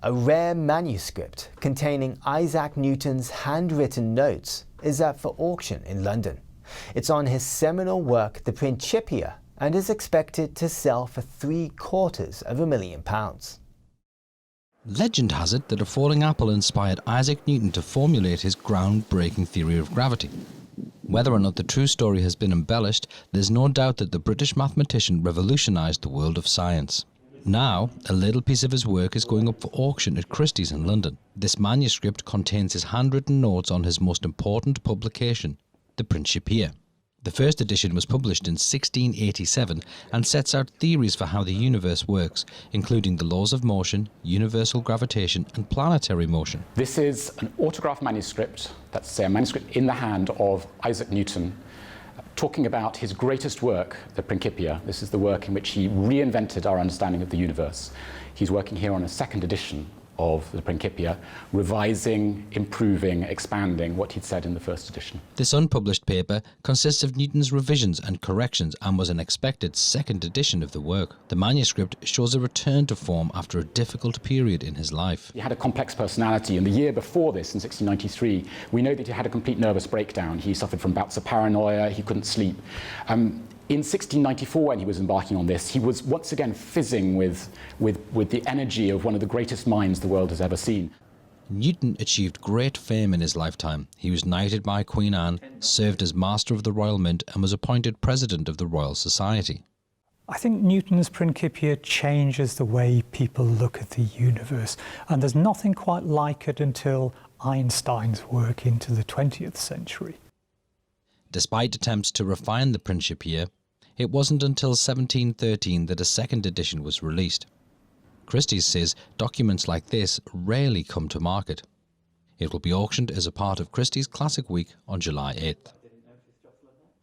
A rare manuscript containing Isaac Newton's handwritten notes is up for auction in London. It's on his seminal work, the Principia, and is expected to sell for £750,000. Legend has it that a falling apple inspired Isaac Newton to formulate his groundbreaking theory of gravity. Whether or not the true story has been embellished, there's no doubt that the British mathematician revolutionised the world of science. Now, a little piece of his work is going up for auction at Christie's in London. This manuscript contains his handwritten notes on his most important publication, the Principia. The first edition was published in 1687 and sets out theories for how the universe works, including the laws of motion, universal gravitation and planetary motion. This is an autograph manuscript, that's a manuscript in the hand of Isaac Newton, talking about his greatest work, the Principia. This is the work in which he reinvented our understanding of the universe. He's working here on a second edition of the Principia, revising, improving, expanding what he'd said in the first edition. This unpublished paper consists of Newton's revisions and corrections and was an expected second edition of the work. The manuscript shows a return to form after a difficult period in his life. He had a complex personality, and the year before this, in 1693, we know that he had a complete nervous breakdown. He suffered from bouts of paranoia, he couldn't sleep. In 1694, when he was embarking on this, he was once again fizzing with the energy of one of the greatest minds the world has ever seen. Newton achieved great fame in his lifetime. He was knighted by Queen Anne, served as Master of the Royal Mint and was appointed President of the Royal Society. I think Newton's Principia changes the way people look at the universe, and there's nothing quite like it until Einstein's work into the 20th century. Despite attempts to refine the Principia, it wasn't until 1713 that a second edition was released. Christie's says documents like this rarely come to market. It will be auctioned as a part of Christie's Classic Week on July 8th.